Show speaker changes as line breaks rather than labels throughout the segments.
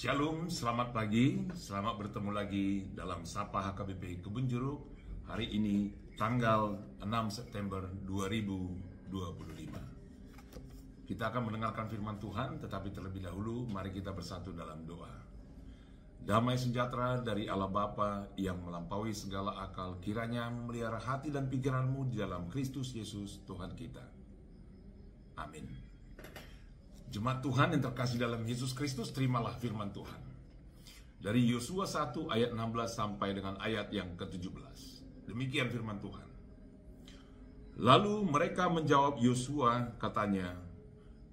Shalom, selamat pagi, selamat bertemu lagi dalam Sapa HKBP Kebun Jeruk. Hari ini tanggal 6 September 2025. Kita akan mendengarkan firman Tuhan, tetapi terlebih dahulu mari kita bersatu dalam doa. Damai sejahtera dari Allah Bapa yang melampaui segala akal, kiranya memelihara hati dan pikiranmu di dalam Kristus Yesus Tuhan kita. Amin. Jemaat Tuhan yang terkasih dalam Yesus Kristus, terimalah firman Tuhan. Dari Yosua 1 ayat 16 sampai dengan ayat yang ke-17. Demikian firman Tuhan. Lalu mereka menjawab Yosua, katanya,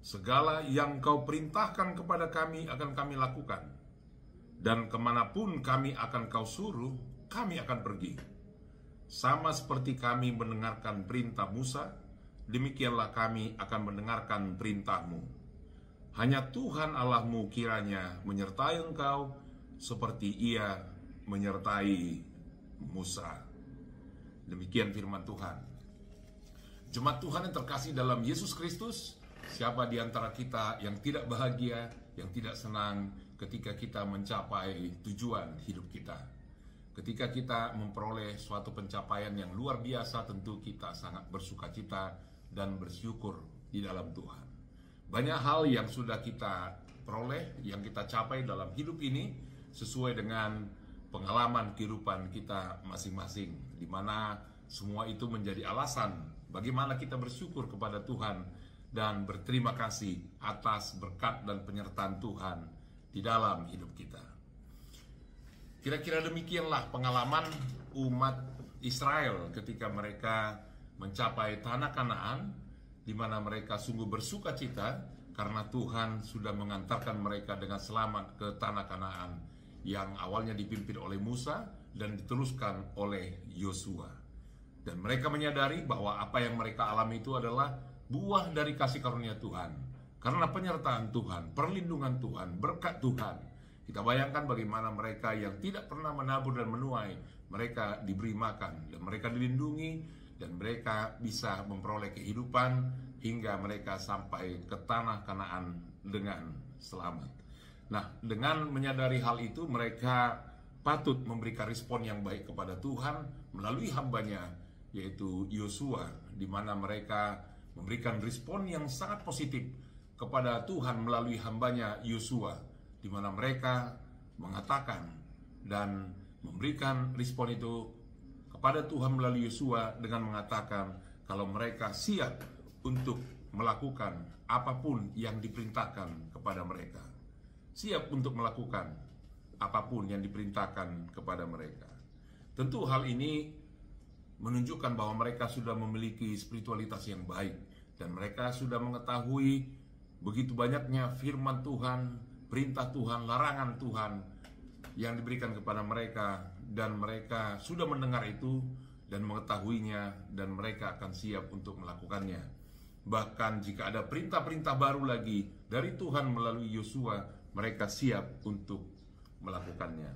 segala yang kau perintahkan kepada kami akan kami lakukan. Dan kemanapun kami akan kau suruh, kami akan pergi. Sama seperti kami mendengarkan perintah Musa, demikianlah kami akan mendengarkan perintahmu. Hanya Tuhan Allahmu kiranya menyertai engkau seperti Ia menyertai Musa. Demikian firman Tuhan. Jemaat Tuhan yang terkasih dalam Yesus Kristus, siapa di antara kita yang tidak bahagia, yang tidak senang ketika kita mencapai tujuan hidup kita? Ketika kita memperoleh suatu pencapaian yang luar biasa, tentu kita sangat bersukacita dan bersyukur di dalam Tuhan. Banyak hal yang sudah kita peroleh, yang kita capai dalam hidup ini sesuai dengan pengalaman kehidupan kita masing-masing, di mana semua itu menjadi alasan bagaimana kita bersyukur kepada Tuhan dan berterima kasih atas berkat dan penyertaan Tuhan di dalam hidup kita. Kira-kira demikianlah pengalaman umat Israel ketika mereka mencapai tanah Kanaan, di mana mereka sungguh bersuka cita karena Tuhan sudah mengantarkan mereka dengan selamat ke tanah Kanaan yang awalnya dipimpin oleh Musa dan diteruskan oleh Yosua. Dan mereka menyadari bahwa apa yang mereka alami itu adalah buah dari kasih karunia Tuhan, karena penyertaan Tuhan, perlindungan Tuhan, berkat Tuhan. Kita bayangkan bagaimana mereka yang tidak pernah menabur dan menuai, mereka diberi makan dan mereka dilindungi, dan mereka bisa memperoleh kehidupan hingga mereka sampai ke tanah Kanaan dengan selamat. Nah, dengan menyadari hal itu, mereka patut memberikan respon yang baik kepada Tuhan melalui hambanya, yaitu Yosua, di mana mereka memberikan respon yang sangat positif kepada Tuhan melalui hambanya Yosua, di mana mereka mengatakan dan memberikan respon itu kepada Tuhan melalui Yosua dengan mengatakan kalau mereka siap untuk melakukan apapun yang diperintahkan kepada mereka. Siap untuk melakukan apapun yang diperintahkan kepada mereka. Tentu hal ini menunjukkan bahwa mereka sudah memiliki spiritualitas yang baik dan mereka sudah mengetahui begitu banyaknya firman Tuhan, perintah Tuhan, larangan Tuhan yang diberikan kepada mereka, dan mereka sudah mendengar itu dan mengetahuinya, dan mereka akan siap untuk melakukannya. Bahkan jika ada perintah-perintah baru lagi dari Tuhan melalui Yosua, mereka siap untuk melakukannya.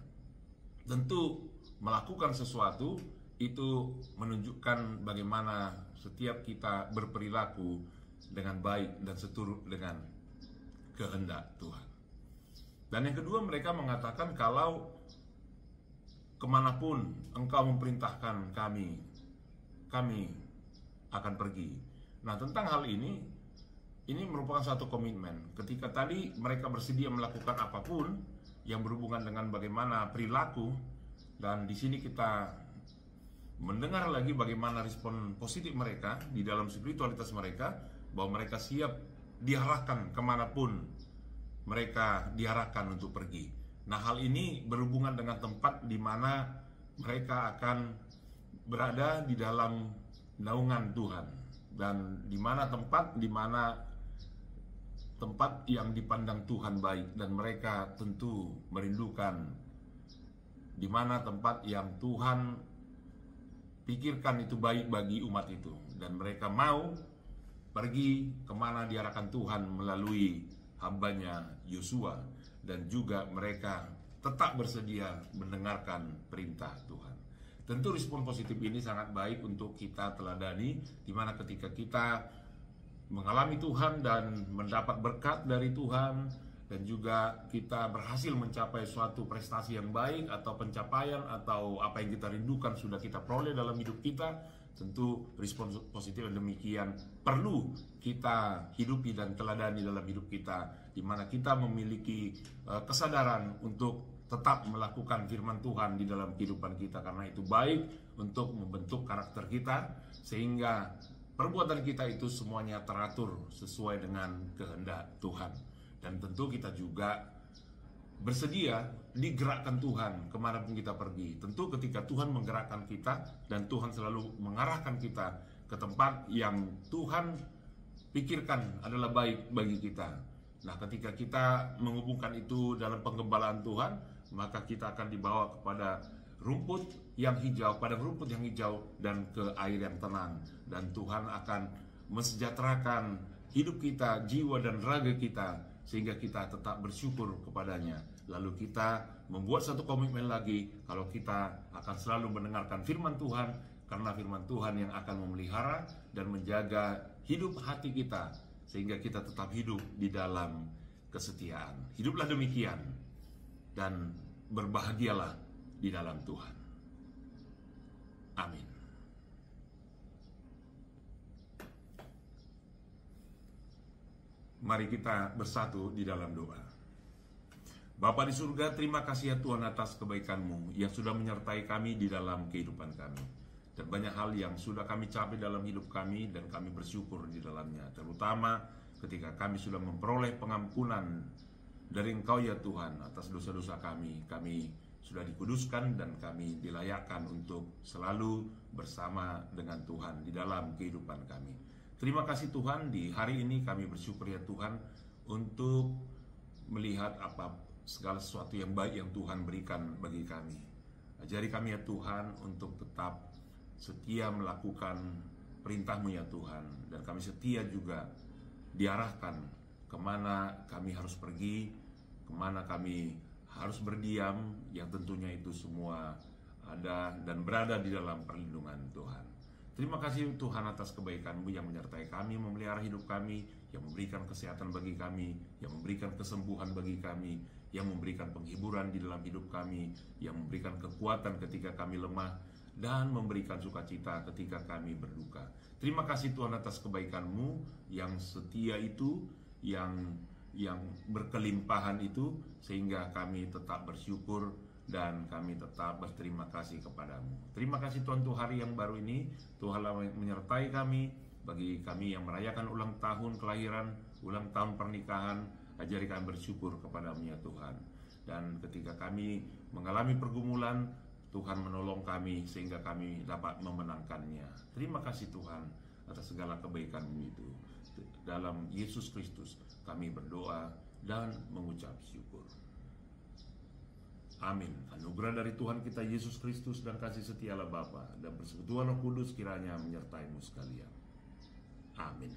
Tentu melakukan sesuatu itu menunjukkan bagaimana setiap kita berperilaku dengan baik dan seturut dengan kehendak Tuhan. Dan yang kedua, mereka mengatakan kalau kemanapun engkau memerintahkan kami akan pergi. Nah, tentang hal ini merupakan satu komitmen. Ketika tadi mereka bersedia melakukan apapun yang berhubungan dengan bagaimana perilaku, dan di sini kita mendengar lagi bagaimana respon positif mereka di dalam spiritualitas mereka, bahwa mereka siap diarahkan kemanapun mereka diarahkan untuk pergi. Nah, hal ini berhubungan dengan tempat di mana mereka akan berada di dalam naungan Tuhan, dan di mana tempat yang dipandang Tuhan baik, dan mereka tentu merindukan di mana tempat yang Tuhan pikirkan itu baik bagi umat itu, dan mereka mau pergi kemana diarahkan Tuhan melalui hambanya Yosua, dan juga mereka tetap bersedia mendengarkan perintah Tuhan. Tentu respon positif ini sangat baik untuk kita teladani, di mana ketika kita mengalami Tuhan dan mendapat berkat dari Tuhan, dan juga kita berhasil mencapai suatu prestasi yang baik atau pencapaian atau apa yang kita rindukan sudah kita peroleh dalam hidup kita, tentu respon positif demikian perlu kita hidupi dan teladani dalam hidup kita, di mana kita memiliki kesadaran untuk tetap melakukan firman Tuhan di dalam kehidupan kita, karena itu baik untuk membentuk karakter kita sehingga perbuatan kita itu semuanya teratur sesuai dengan kehendak Tuhan. Dan tentu kita juga bersedia digerakkan Tuhan kemanapun kita pergi. Tentu ketika Tuhan menggerakkan kita dan Tuhan selalu mengarahkan kita ke tempat yang Tuhan pikirkan adalah baik bagi kita. Nah, ketika kita menghubungkan itu dalam penggembalaan Tuhan, maka kita akan dibawa kepada rumput yang hijau, padang rumput yang hijau, dan ke air yang tenang. Dan Tuhan akan mensejahterakan hidup kita, jiwa dan raga kita, sehingga kita tetap bersyukur kepadanya. Lalu kita membuat satu komitmen lagi, kalau kita akan selalu mendengarkan firman Tuhan, karena firman Tuhan yang akan memelihara dan menjaga hidup hati kita, sehingga kita tetap hidup di dalam kesetiaan. Hiduplah demikian dan berbahagialah di dalam Tuhan. Amin. Mari kita bersatu di dalam doa. Bapa di surga, terima kasih ya Tuhan atas kebaikan-Mu yang sudah menyertai kami di dalam kehidupan kami. Dan banyak hal yang sudah kami capai dalam hidup kami dan kami bersyukur di dalamnya. Terutama ketika kami sudah memperoleh pengampunan dari Engkau ya Tuhan atas dosa-dosa kami. Kami sudah dikuduskan dan kami dilayakkan untuk selalu bersama dengan Tuhan di dalam kehidupan kami. Terima kasih Tuhan, di hari ini kami bersyukur ya Tuhan untuk melihat segala sesuatu yang baik yang Tuhan berikan bagi kami. Ajari kami ya Tuhan untuk tetap setia melakukan perintah-Mu ya Tuhan, dan kami setia juga diarahkan kemana kami harus pergi, kemana kami harus berdiam, yang tentunya itu semua ada dan berada di dalam perlindungan Tuhan. Terima kasih Tuhan atas kebaikan-Mu yang menyertai kami, memelihara hidup kami, yang memberikan kesehatan bagi kami, yang memberikan kesembuhan bagi kami, yang memberikan penghiburan di dalam hidup kami, yang memberikan kekuatan ketika kami lemah, dan memberikan sukacita ketika kami berduka. Terima kasih Tuhan atas kebaikan-Mu yang setia itu, yang berkelimpahan itu, sehingga kami tetap bersyukur dan kami tetap berterima kasih kepadamu. Terima kasih Tuhan untuk hari yang baru ini. Tuhanlah menyertai kami, bagi kami yang merayakan ulang tahun kelahiran, ulang tahun pernikahan. Ajari kami bersyukur kepadamu ya Tuhan. Dan ketika kami mengalami pergumulan, Tuhan menolong kami sehingga kami dapat memenangkannya. Terima kasih Tuhan atas segala kebaikan-Mu itu. Dalam Yesus Kristus kami berdoa dan mengucap syukur. Amin. Anugerah dari Tuhan kita Yesus Kristus dan kasih setia Allah Bapa dan persekutuan Roh Kudus kiranya menyertai-mu sekalian. Amin.